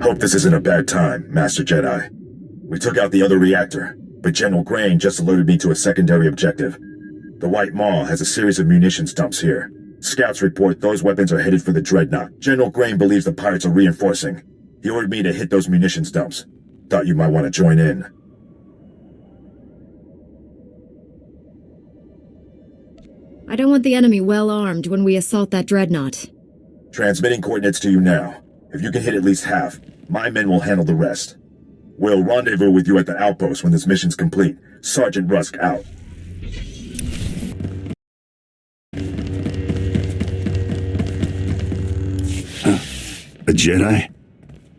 Hope this isn't a bad time, Master Jedi. We took out the other reactor, but General Grain just alerted me to a secondary objective. The White Maw has a series of munitions dumps here. Scouts report those weapons are headed for the Dreadnought. General Grain believes the pirates are reinforcing. He ordered me to hit those munitions dumps. Thought you might want to join in. I don't want the enemy well armed when we assault that Dreadnought. Transmitting coordinates to you now. If you can hit at least half, my men will handle the rest. We'll rendezvous with you at the outpost when this mission's complete. Sergeant Rusk out. A Jedi?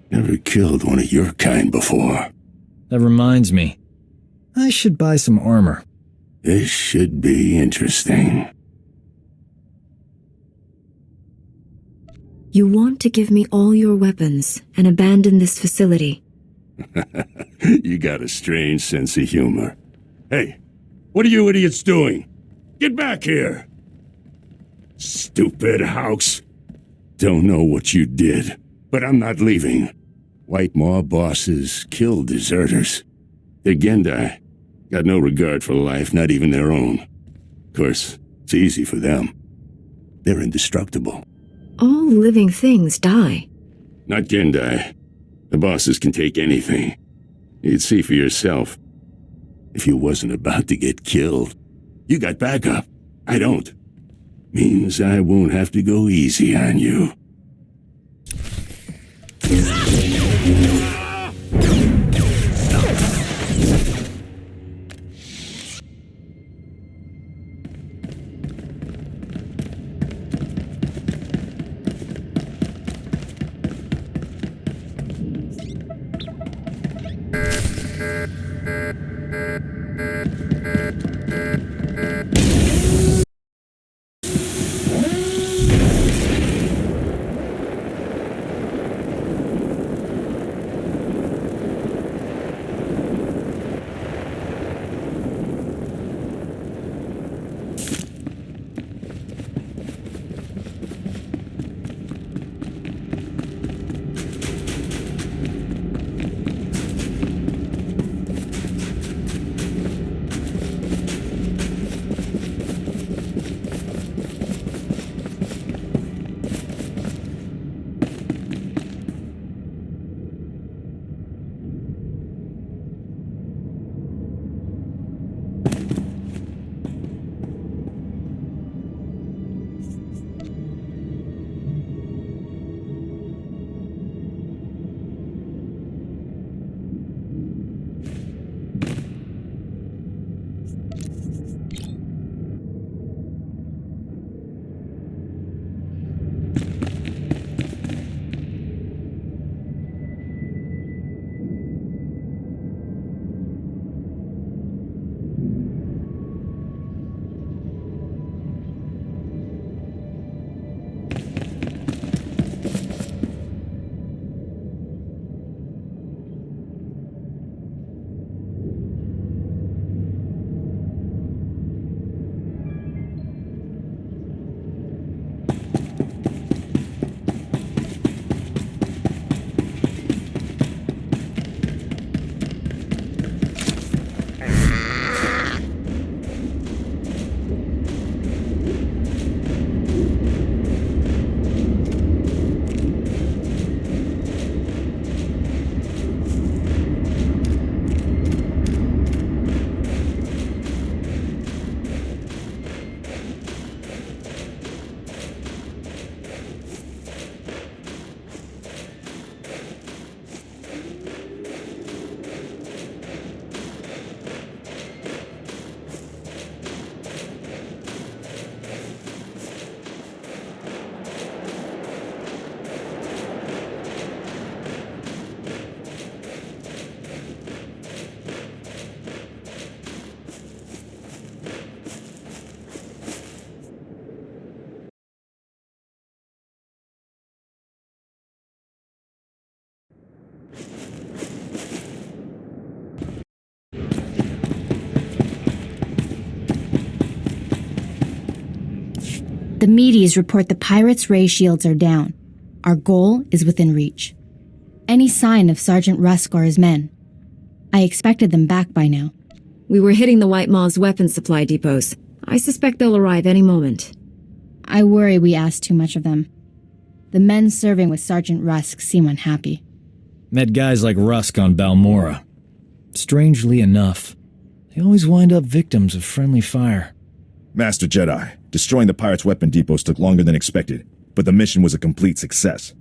Never killed one of your kind before. That reminds me. I should buy some armor. This should be interesting. You want to give me all your weapons and abandon this facility. You got a strange sense of humor. Hey, what are you idiots doing? Get back here! Stupid house. Don't know what you did, but I'm not leaving. White Maw bosses kill deserters. They're Gendai. Got no regard for life, not even their own. Of course, it's easy for them. They're indestructible. All living things die. Not Gendai. The bosses can take anything. You'd see for yourself. If you wasn't about to get killed, you got backup. I don't. Means I won't have to go easy on you. The Medes report the pirates' ray shields are down. Our goal is within reach. any sign of Sergeant Rusk or his men? I expected them back by now. We were hitting the White Maw's weapons supply depots. I suspect they'll arrive any moment. I worry we asked too much of them. The men serving with Sergeant Rusk seem unhappy. Met guys like Rusk on Balmora. Strangely enough, they always wind up victims of friendly fire. Master Jedi, destroying the pirates' weapon depots took longer than expected, but the mission was a complete success.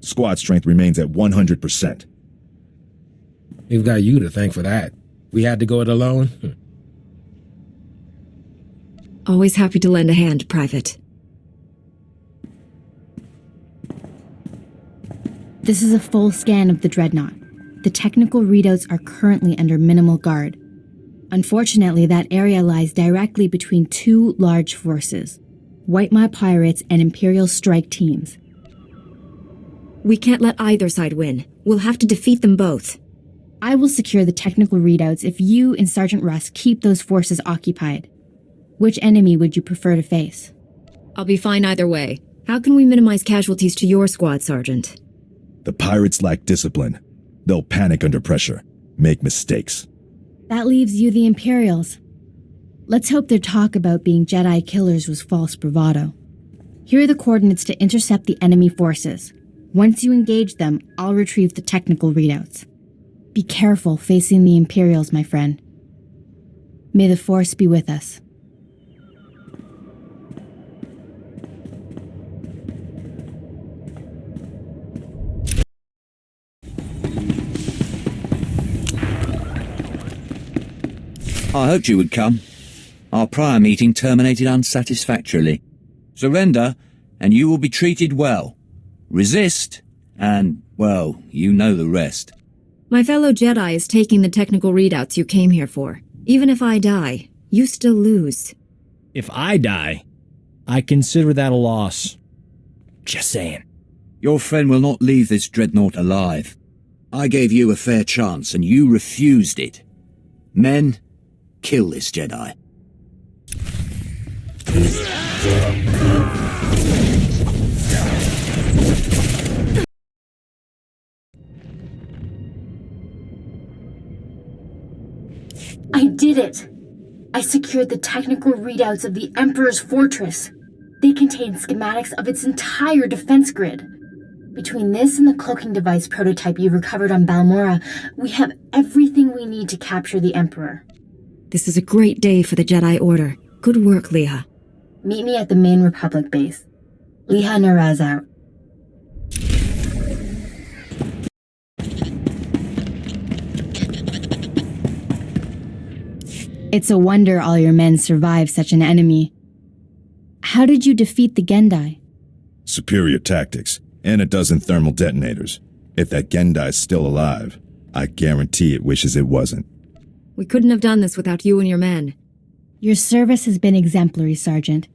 Squad strength remains at 100%. We've got you to thank for that. We had to go it alone. Always happy to lend a hand, Private. This is a full scan of the Dreadnought. The technical readouts are currently under minimal guard. Unfortunately, that area lies directly between two large forces, White Maw pirates and Imperial strike teams. We can't let either side win. We'll have to defeat them both. I will secure the technical readouts if you and Sergeant Rusk keep those forces occupied. Which enemy would you prefer to face? I'll be fine either way. How can we minimize casualties to your squad, Sergeant? The pirates lack discipline. They'll panic under pressure, make mistakes. That leaves you the Imperials. Let's hope their talk about being Jedi killers was false bravado. Here are the coordinates to intercept the enemy forces. Once you engage them, I'll retrieve the technical readouts. Be careful facing the Imperials, my friend. May the Force be with us. I hoped you would come. Our prior meeting terminated unsatisfactorily. Surrender, and you will be treated well. Resist, and, well, you know the rest. My fellow Jedi is taking the technical readouts you came here for. Even if I die, you still lose. If I die, I consider that a loss. Just saying. Your friend will not leave this dreadnought alive. I gave you a fair chance, and you refused it. Men, kill this Jedi. I did it! I secured the technical readouts of the Emperor's fortress. They contain schematics of its entire defense grid. Between this and the cloaking device prototype you recovered on Balmora, we have everything we need to capture the Emperor. This is a great day for the Jedi Order. Good work, Leah. Meet me at the main Republic base. Leha Naraz out. It's a wonder all your men survived such an enemy. How did you defeat the Gendai? Superior tactics, and a dozen thermal detonators. If that Gendai's still alive, I guarantee it wishes it wasn't. We couldn't have done this without you and your men. Your service has been exemplary, Sergeant.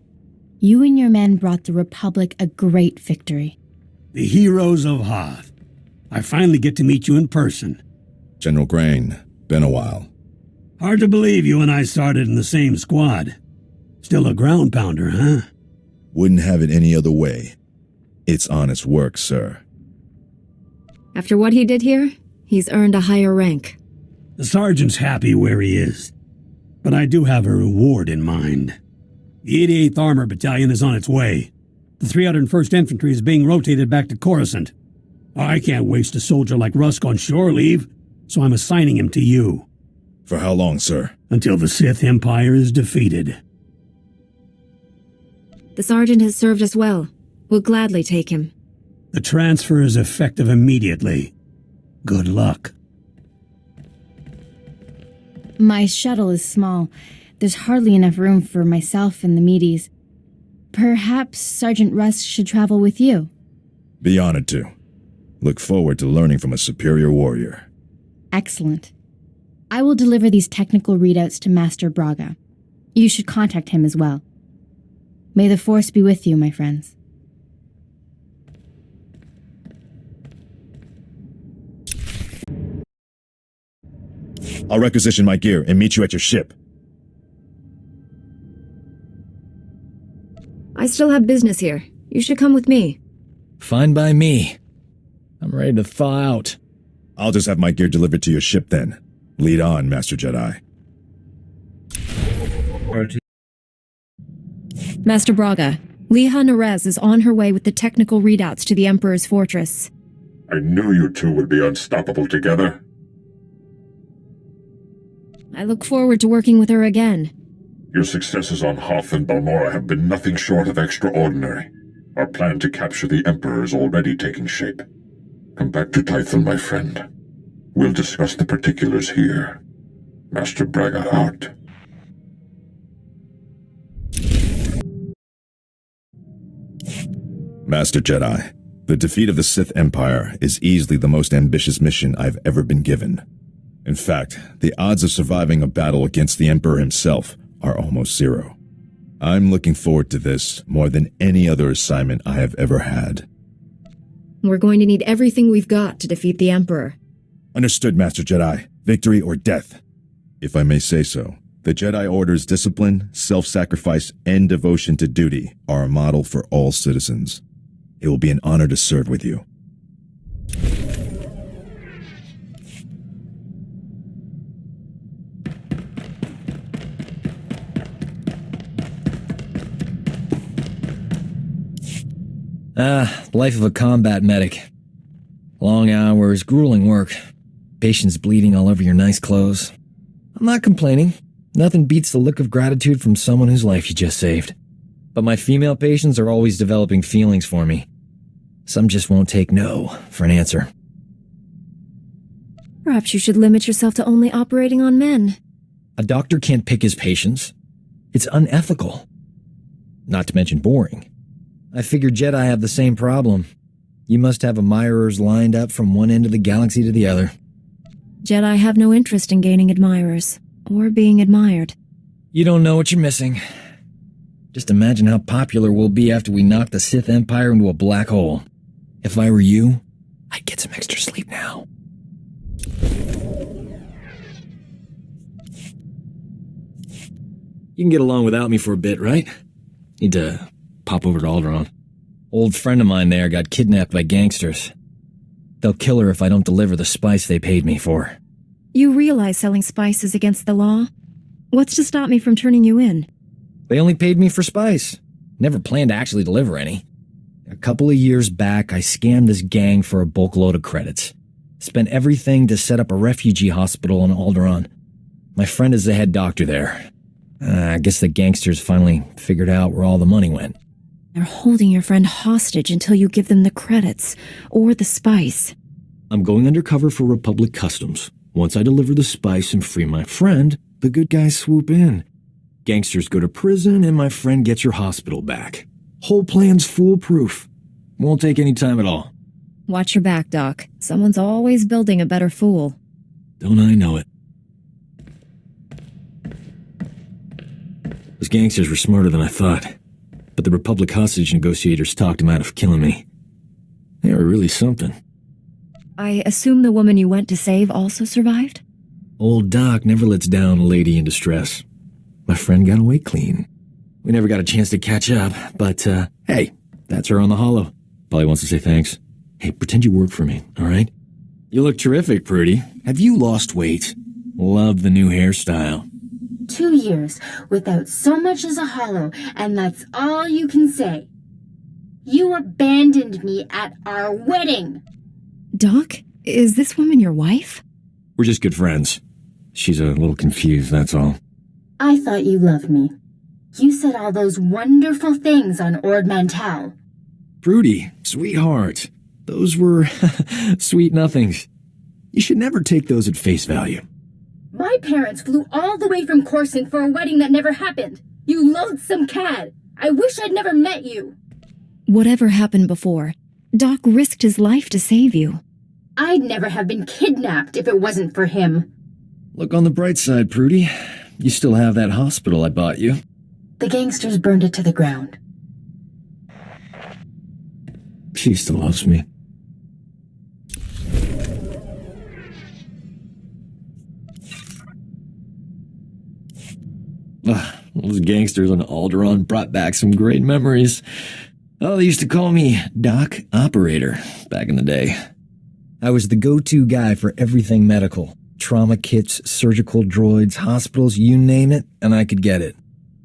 You and your men brought the Republic a great victory. The heroes of Hoth. I finally get to meet you in person. General Grain, been a while. Hard to believe you and I started in the same squad. Still a ground pounder, huh? Wouldn't have it any other way. It's honest work, sir. After what he did here, he's earned a higher rank. The sergeant's happy where he is. But I do have a reward in mind. The 88th Armor Battalion is on its way. The 301st Infantry is being rotated back to Coruscant. I can't waste a soldier like Rusk on shore leave, so I'm assigning him to you. For how long, sir? Until the Sith Empire is defeated. The sergeant has served us well. We'll gladly take him. The transfer is effective immediately. Good luck. My shuttle is small. There's hardly enough room for myself and the meaties. Perhaps Sergeant Rusk should travel with you. Be honored to. Look forward to learning from a superior warrior. Excellent. I will deliver these technical readouts to Master Braga. You should contact him as well. May the Force be with you, my friends. I'll requisition my gear and meet you at your ship. I still have business here. You should come with me. Fine by me. I'm ready to thaw out. I'll just have my gear delivered to your ship then. Lead on, Master Jedi. Master Braga, Liha Nerez is on her way with the technical readouts to the Emperor's fortress. I knew you two would be unstoppable together. I look forward to working with her again. Your successes on Hoth and Balmorra have been nothing short of extraordinary. Our plan to capture the Emperor is already taking shape. Come back to Tython, my friend. We'll discuss the particulars here. Master Braga out. Master Jedi, the defeat of the Sith Empire is easily the most ambitious mission I've ever been given. In fact, the odds of surviving a battle against the Emperor himself are almost zero. I'm looking forward to this more than any other assignment I have ever had. We're going to need everything we've got to defeat the Emperor. Understood, Master Jedi. Victory or death. If I may say so, the Jedi Order's discipline, self-sacrifice, and devotion to duty are a model for all citizens. It will be an honor to serve with you. Life of a combat medic. Long hours, grueling work. Patients bleeding all over your nice clothes. I'm not complaining. Nothing beats the look of gratitude from someone whose life you just saved. But my female patients are always developing feelings for me. Some just won't take no for an answer. Perhaps you should limit yourself to only operating on men. A doctor can't pick his patients. It's unethical. Not to mention boring. I figure Jedi have the same problem. You must have admirers lined up from one end of the galaxy to the other. Jedi have no interest in gaining admirers, or being admired. You don't know what you're missing. Just imagine how popular we'll be after we knock the Sith Empire into a black hole. If I were you, I'd get some extra sleep now. You can get along without me for a bit, right? Need to pop over to Alderaan. Old friend of mine there got kidnapped by gangsters. They'll kill her if I don't deliver the spice they paid me for. You realize selling spice is against the law? What's to stop me from turning you in? They only paid me for spice. Never planned to actually deliver any. A couple of years back, I scammed this gang for a bulk load of credits. Spent everything to set up a refugee hospital in Alderaan. My friend is the head doctor there. I guess the gangsters finally figured out where all the money went. They're holding your friend hostage until you give them the credits, or the spice. I'm going undercover for Republic Customs. Once I deliver the spice and free my friend, the good guys swoop in. Gangsters go to prison, and my friend gets your hospital back. Whole plan's foolproof. Won't take any time at all. Watch your back, Doc. Someone's always building a better fool. Don't I know it? Those gangsters were smarter than I thought, but the Republic hostage negotiators talked them out of killing me. They were really something. I assume the woman you went to save also survived? Old Doc never lets down a lady in distress. My friend got away clean. We never got a chance to catch up, but, hey, that's her on the holo. Probably wants to say thanks. Hey, pretend you work for me, alright? You look terrific, Prudy. Have you lost weight? Love the new hairstyle. 2 years without so much as a hollow, and that's all you can say. You abandoned me at our wedding. Doc, is this woman your wife? We're just good friends. She's a little confused, that's all. I thought you loved me. You said all those wonderful things on Ord Mantell. Prudy, sweetheart. Those were sweet nothings. You should never take those at face value. My parents flew all the way from Coruscant for a wedding that never happened. You loathsome cad. I wish I'd never met you. Whatever happened before, Doc risked his life to save you. I'd never have been kidnapped if it wasn't for him. Look on the bright side, Prudy. You still have that hospital I bought you. The gangsters burned it to the ground. She still loves me. Those gangsters on Alderaan brought back some great memories. Oh, they used to call me Doc Operator back in the day. I was the go-to guy for everything medical. Trauma kits, surgical droids, hospitals, you name it, and I could get it.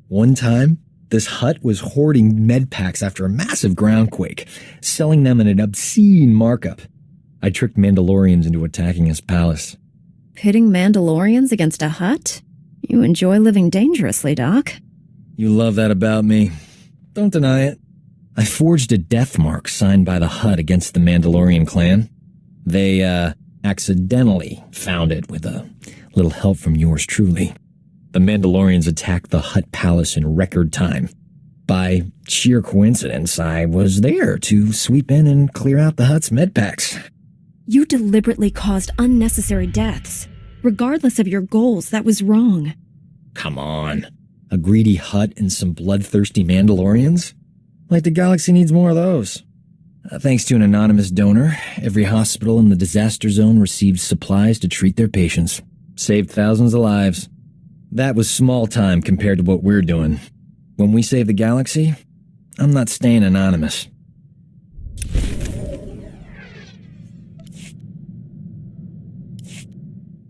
One time, this Hutt was hoarding med packs after a massive groundquake, selling them at an obscene markup. I tricked Mandalorians into attacking his palace. Pitting Mandalorians against a Hutt? You enjoy living dangerously, Doc. You love that about me. Don't deny it. I forged a death mark signed by the Hutt against the Mandalorian clan. They, accidentally found it with a little help from yours truly. The Mandalorians attacked the Hutt palace in record time. By sheer coincidence, I was there to sweep in and clear out the Hutt's med packs. You deliberately caused unnecessary deaths. Regardless of your goals, that was wrong. Come on. A greedy Hutt and some bloodthirsty Mandalorians? Like the galaxy needs more of those. Thanks to an anonymous donor, every hospital in the disaster zone received supplies to treat their patients. Saved thousands of lives. That was small time compared to what we're doing. When we save the galaxy, I'm not staying anonymous.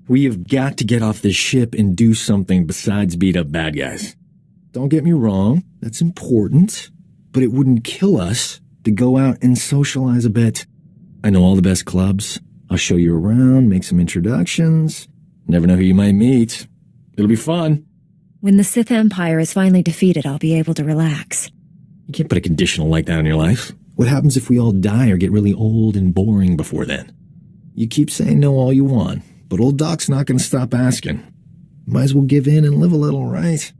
We have got to get off this ship and do something besides beat up bad guys. Don't get me wrong, that's important, but it wouldn't kill us to go out and socialize a bit. I know all the best clubs. I'll show you around, make some introductions. Never know who you might meet. It'll be fun. When the Sith Empire is finally defeated, I'll be able to relax. You can't put a conditional like that on your life. What happens if we all die or get really old and boring before then? You keep saying no all you want, but old Doc's not going to stop asking. Might as well give in and live a little, right?